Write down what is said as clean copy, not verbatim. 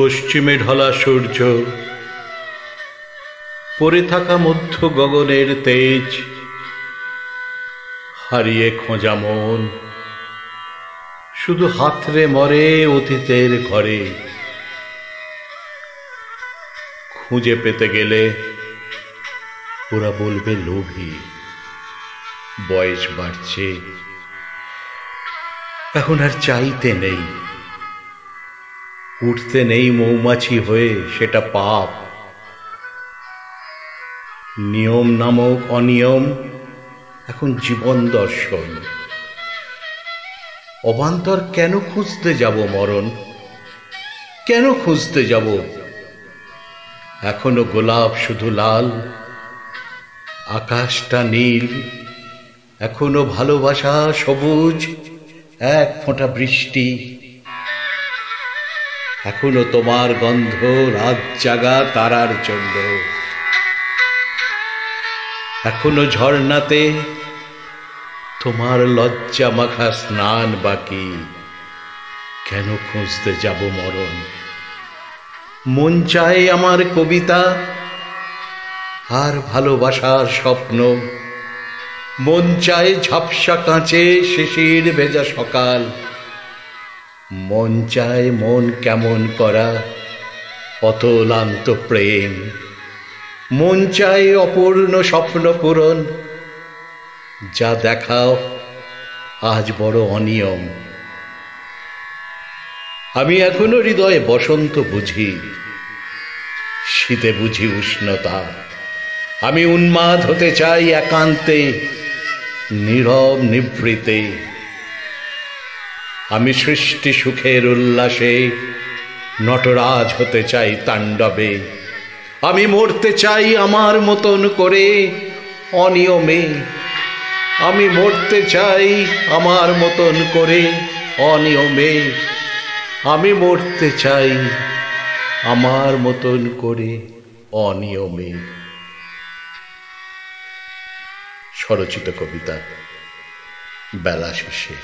পশ্চিমে ঢলা সূর্য, পড়ে থাকা মধ্য গগনের তেজ, হারিয়ে খোঁজা মন শুধু হাতড়ে মরে অতীতের ঘরে। খুঁজে পেতে গেলে ওরা বলবে লোভী, বয়স বাড়ছে, এখন আর চাইতে নেই, উঠতে নেই মৌমাছি হয়ে, সেটা পাপ। নিয়ম নামক অনিয়ম এখন জীবন দর্শন। অবান্তর কেন খুঁজতে যাব মরণ, কেন খুঁজতে যাব? এখনো গোলাপ শুধু লাল, আকাশটা নীল, এখনো ভালোবাসা সবুজ, এক ফোঁটা বৃষ্টি। এখনো তোমার গন্ধ রাত জাগা তারার জন্য, এখনো ঝর্ণাতে তোমার লজ্জা মাখা স্নান বাকি। কেন খুঁজতে যাব মরণ? মন চায় আমার কবিতা আর ভালোবাসার স্বপ্ন, মন চায় ঝাপসা কাঁচে শিশির ভেজা সকাল, মন চায় মন কেমন করা অতলান্ত প্রেম, মন চায় অপূর্ণ স্বপ্ন পূরণ। যা দেখাও আজ বড় অনিয়ম। আমি এখনো হৃদয়ে বসন্ত বুঝি, শীতে বুঝি উষ্ণতা। আমি উন্মাদ হতে চাই একান্তে, নীরব নিভৃতে। আমি সৃষ্টি সুখের উল্লাসে নটরাজ হতে চাই তাণ্ডবে। আমি মরতে চাই আমার মতন করে অনিয়মে। আমি মরতে চাই আমার মতন করে অনিয়মে। আমি মরতে চাই আমার মতন করে অনিয়মে। স্বরচিত কবিতা বেলা শেষে।